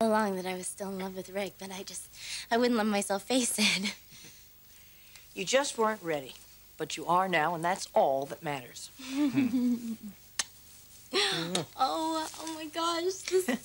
along that I was still in love with Rick, but I wouldn't let myself face it. You just weren't ready, but you are now, and that's all that matters. Oh my gosh,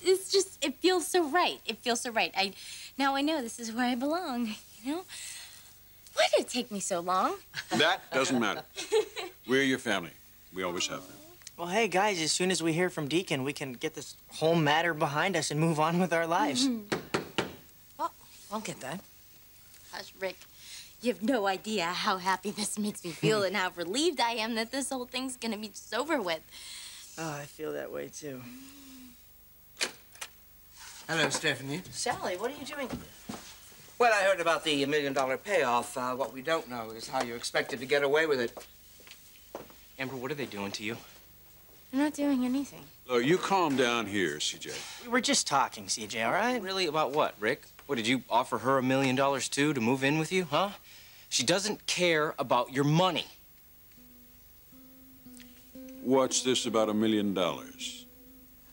it's just, it feels so right. It feels so right. Now I know this is where I belong, you know? Why did it take me so long? That doesn't matter. We're your family. We always have been. Well, hey, guys, as soon as we hear from Deacon, we can get this whole matter behind us and move on with our lives. Well, I'll get that. Gosh, Rick, you have no idea how happy this makes me feel and how relieved I am that this whole thing's gonna be just over with. Oh, I feel that way, too. Hello, Stephanie. Sally, what are you doing? Well, I heard about the $1 million payoff. What we don't know is how you expected to get away with it. Amber, what are they doing to you? I'm not doing anything. Look, you calm down here, CJ. We were just talking, CJ, all right? Really, about what, Rick? What, did you offer her $1 million, too, to move in with you, huh? She doesn't care about your money. What's this about $1 million?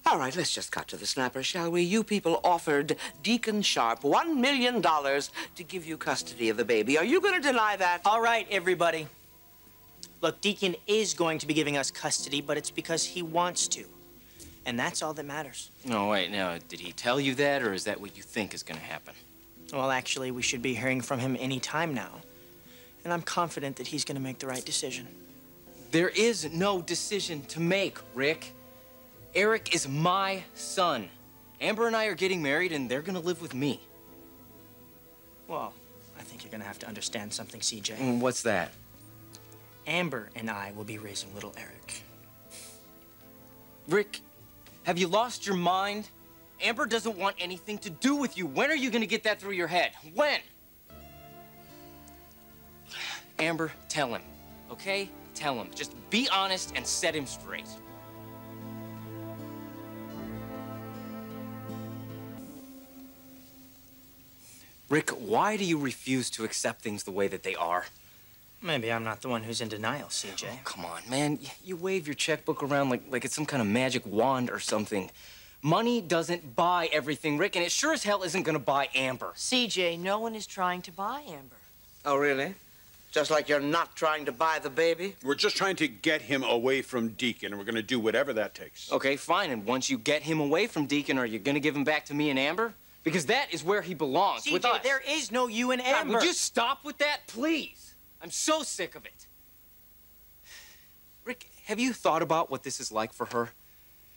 All right, let's just cut to the snapper, shall we? You people offered Deacon Sharp $1 million to give you custody of the baby. Are you going to deny that? All right, everybody. Look, Deacon is going to be giving us custody, but it's because he wants to. And that's all that matters. No, wait, now, did he tell you that, or is that what you think is going to happen? Well, actually, we should be hearing from him any time now. And I'm confident that he's going to make the right decision. There is no decision to make, Rick. Eric is my son. Amber and I are getting married, and they're going to live with me. Well, I think you're going to have to understand something, CJ. What's that? Amber and I will be raising little Eric. Rick, have you lost your mind? Amber doesn't want anything to do with you. When are you going to get that through your head? When? Amber, tell him, okay? Tell him. Just be honest and set him straight. Rick, why do you refuse to accept things the way that they are? Maybe I'm not the one who's in denial, CJ. Oh, come on, man. You wave your checkbook around like it's some kind of magic wand or something. Money doesn't buy everything, Rick, and it sure as hell isn't gonna buy Amber. CJ, no one is trying to buy Amber. Oh, really? Just like you're not trying to buy the baby? We're just trying to get him away from Deacon, and we're going to do whatever that takes. Okay, fine. And once you get him away from Deacon, are you gonna give him back to me and Amber? Because that is where he belongs, with us. CJ, there is no you and Amber. God, would you stop with that, please? I'm so sick of it. Rick, have you thought about what this is like for her?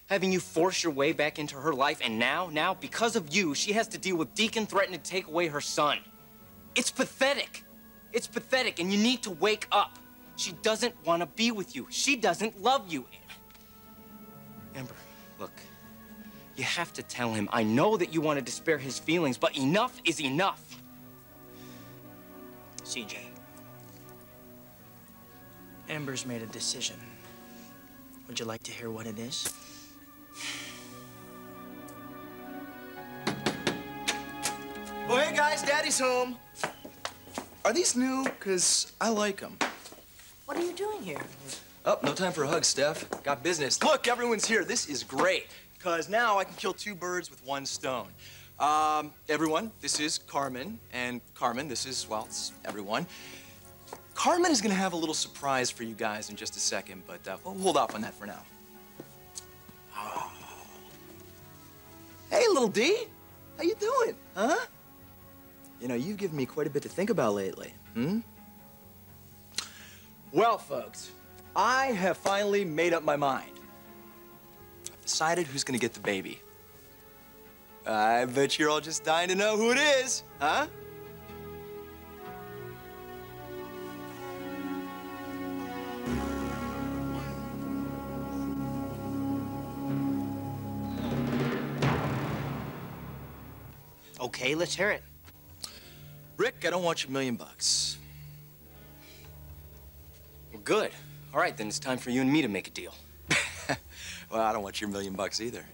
Having you force your way back into her life, and now, because of you, she has to deal with Deacon threatening to take away her son. It's pathetic. It's pathetic, and you need to wake up. She doesn't want to be with you. She doesn't love you. Amber, look, you have to tell him. I know that you wanted to spare his feelings, but enough is enough. CJ, Amber's made a decision. Would you like to hear what it is? Oh, hey, guys, Daddy's home. Are these new? Because I like them. What are you doing here? Oh, no time for a hug, Steph. Got business. Look, everyone's here. This is great, because now I can kill 2 birds with 1 stone. Everyone, this is Carmen. And Carmen, this is, well, it's everyone. Carmen is going to have a little surprise for you guys in just a second, but we'll hold off on that for now. Oh. Hey, little D. How you doing? Huh? You know, you've given me quite a bit to think about lately. Well, folks, I have finally made up my mind. I've decided who's gonna get the baby. I bet you're all just dying to know who it is, huh? Okay, let's hear it. Rick, I don't want your $1 million. Well, good. All right, then it's time for you and me to make a deal. Well, I don't want your $1 million either.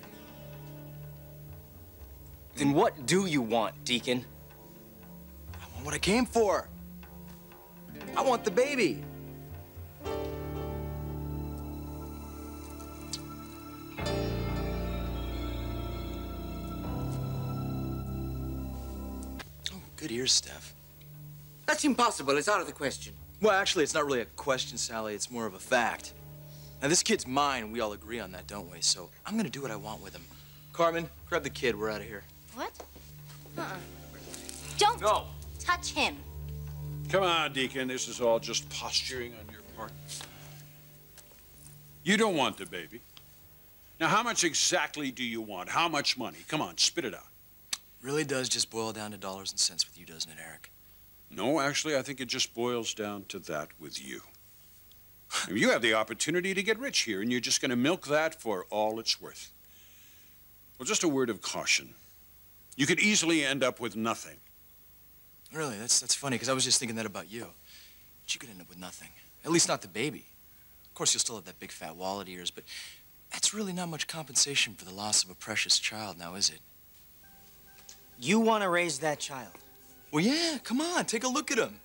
Then what do you want, Deacon? I want what I came for. I want the baby. good ears, Steph. That's impossible. It's out of the question. Well, actually, it's not really a question, Sally. It's more of a fact. Now, this kid's mine. We all agree on that, don't we? So I'm gonna do what I want with him. Carmen, grab the kid. We're out of here. What? Don't No. touch him. Come on, Deacon. This is all just posturing on your part. You don't want the baby. Now, how much exactly do you want? How much money? Come on, spit it out. Really does just boil down to dollars and cents with you, doesn't it, Eric? No, actually, I think it just boils down to that with you. I mean, you have the opportunity to get rich here, and you're just going to milk that for all it's worth. Well, just a word of caution. You could easily end up with nothing. Really, that's funny, because I was just thinking that about you. But you could end up with nothing. At least not the baby. Of course, you'll still have that big fat wallet of yours, but that's really not much compensation for the loss of a precious child, now is it? You want to raise that child? Well, yeah, come on, take a look at him.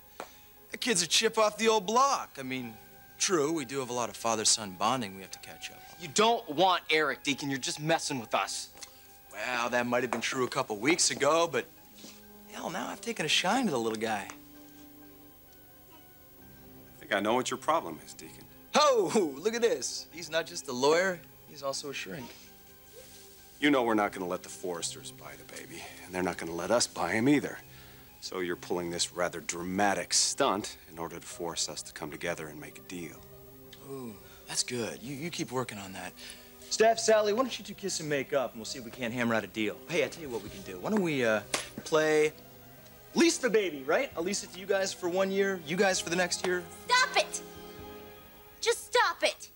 That kid's a chip off the old block. I mean, true, we do have a lot of father-son bonding we have to catch up on. You don't want Eric, Deacon. You're just messing with us. Well, that might have been true a couple weeks ago, but hell, now I've taken a shine to the little guy. I think I know what your problem is, Deacon. Oh, look at this. He's not just a lawyer, he's also a shrink. You know we're not going to let the Forresters buy the baby, and they're not going to let us buy him either. So you're pulling this rather dramatic stunt in order to force us to come together and make a deal. Ooh, that's good. You keep working on that. Steph, Sally, why don't you two kiss and make up, and we'll see if we can't hammer out a deal. Hey, I tell you what we can do. Why don't we play lease the baby, right? I'll lease it to you guys for 1 year, you guys for the next year. Stop it! Just stop it!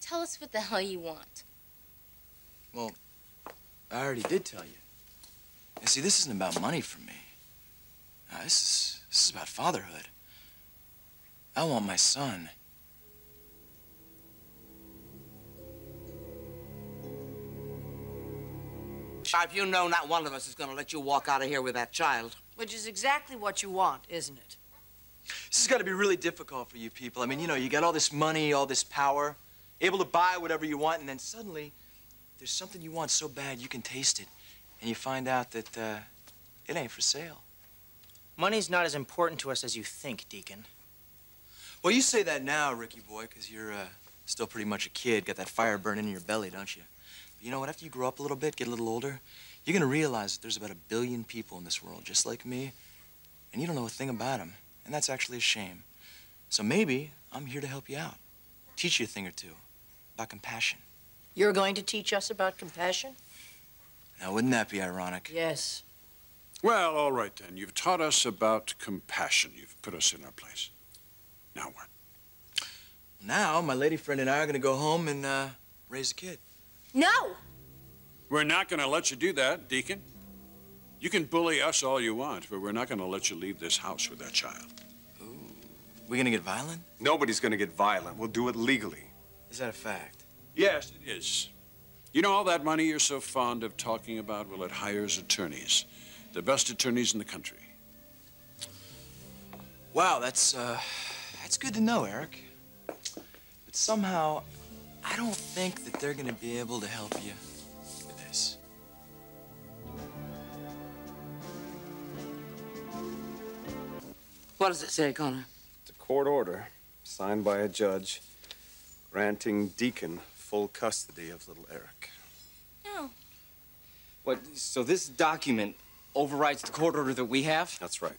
Tell us what the hell you want. Well, I already did tell you. And see, this isn't about money for me. This is about fatherhood. I want my son. Sharp, you know not one of us is going to let you walk out of here with that child. Which is exactly what you want, isn't it? This has got to be really difficult for you people. I mean, you know, you got all this money, all this power, able to buy whatever you want, and then suddenly there's something you want so bad you can taste it, and you find out that it ain't for sale. Money's not as important to us as you think, Deacon. Well, you say that now, Ricky boy, because you're still pretty much a kid, got that fire burning in your belly, don't you? But you know what? After you grow up a little bit, get a little older, you're going to realize that there's about 1 billion people in this world just like me, and you don't know a thing about them. And that's actually a shame. So maybe I'm here to help you out. Teach you a thing or two about compassion. You're going to teach us about compassion? Now, wouldn't that be ironic? Yes. Well, all right then. You've taught us about compassion. You've put us in our place. Now what? Now, my lady friend and I are going to go home and raise a kid. No! We're not going to let you do that, Deacon. You can bully us all you want, but we're not going to let you leave this house with that child. Ooh. We going to get violent? Nobody's going to get violent. We'll do it legally. Is that a fact? Yes, it is. You know all that money you're so fond of talking about? Well, it hires attorneys. The best attorneys in the country. Wow, that's good to know, Eric. But somehow, I don't think that they're going to be able to help you with this. What does it say, Connor? It's a court order signed by a judge granting Deacon full custody of little Eric. No. What? So this document overrides the court order that we have? That's right.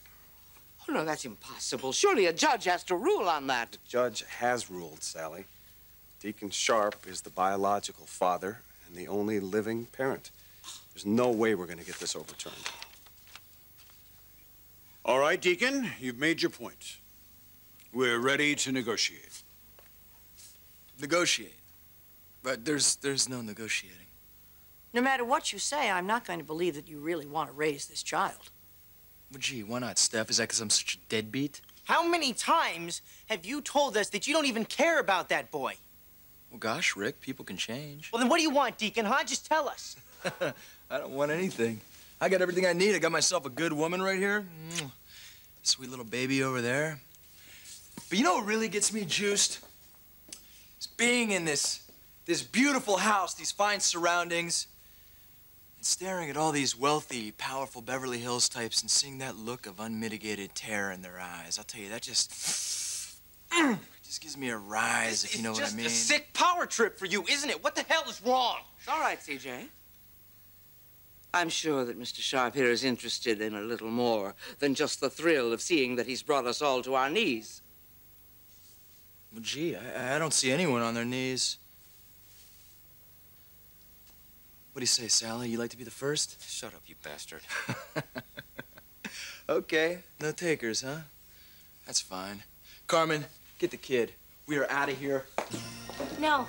Oh, no, that's impossible. Surely a judge has to rule on that. The judge has ruled, Sally. Deacon Sharp is the biological father and the only living parent. There's no way we're going to get this overturned. All right, Deacon, you've made your point. We're ready to negotiate. Negotiate. But there's no negotiating. No matter what you say, I'm not going to believe that you really want to raise this child. Well, gee, why not, Steph? Is that because I'm such a deadbeat? How many times have you told us that you don't even care about that boy? Well, gosh, Rick, people can change. Well, then what do you want, Deacon, huh? Just tell us. I don't want anything. I got everything I need. I got myself a good woman right here. Sweet little baby over there. But you know what really gets me juiced? It's being in this beautiful house, these fine surroundings, and staring at all these wealthy, powerful Beverly Hills types and seeing that look of unmitigated terror in their eyes. I'll tell you, that just gives me a rise, if you know what I mean. It's just a sick power trip for you, isn't it? What the hell is wrong? It's all right, CJ. I'm sure that Mr. Sharp here is interested in a little more than just the thrill of seeing that he's brought us all to our knees. Well, gee, I don't see anyone on their knees. What do you say, Sally? You like to be the first? Shut up, you bastard. Okay, no takers, huh? That's fine. Carmen, get the kid. We are out of here. No.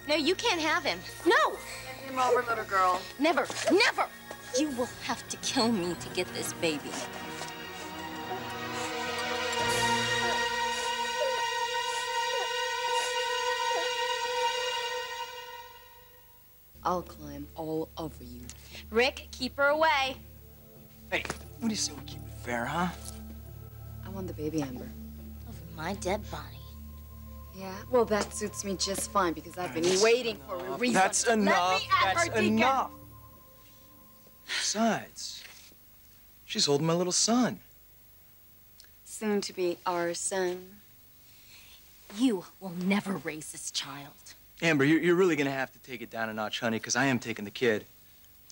No, you can't have him. No! Hand him over, little girl. Never, never! You will have to kill me to get this baby. I'll climb all over you. Rick, keep her away. Hey, what do you say we keep it fair, huh? I want the baby, Amber. Over my dead body. Yeah, well, that suits me just fine because I've been waiting for a reason. That's enough. Let me at That's her, Deacon. enough. Besides, she's holding my little son. Soon to be our son. You will never raise this child. Amber, you're really gonna have to take it down a notch, honey, because I am taking the kid.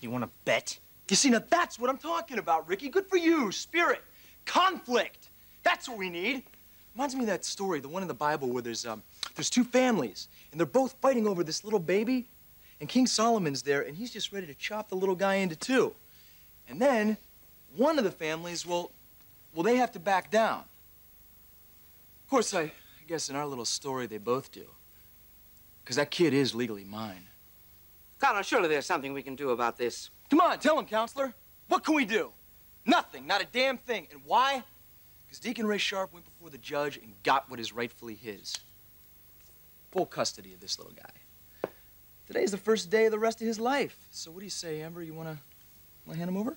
You want to bet? You see, now that's what I'm talking about, Ricky. Good for you. Spirit. Conflict. That's what we need. Reminds me of that story, the one in the Bible where there's two families, and they're both fighting over this little baby, and King Solomon's there, and he's just ready to chop the little guy into two. And then one of the families, well, they have to back down. Of course, I guess in our little story, they both do. Because that kid is legally mine. Connor, surely there's something we can do about this. Come on, tell him, counselor. What can we do? Nothing, not a damn thing. And why? Because Deacon Ray Sharp went before the judge and got what is rightfully his. Full custody of this little guy. Today's the first day of the rest of his life. So what do you say, Amber? You wanna hand him over?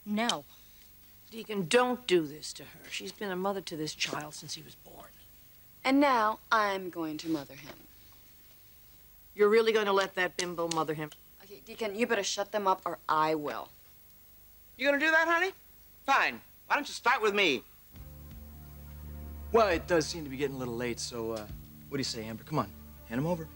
No. Deacon, don't do this to her. She's been a mother to this child since he was born. And now I'm going to mother him. You're really going to let that bimbo mother him? Okay, Deacon, you better shut them up or I will. You gonna do that, honey? Fine. Why don't you start with me? Well, it does seem to be getting a little late, so what do you say, Amber? Come on, hand him over.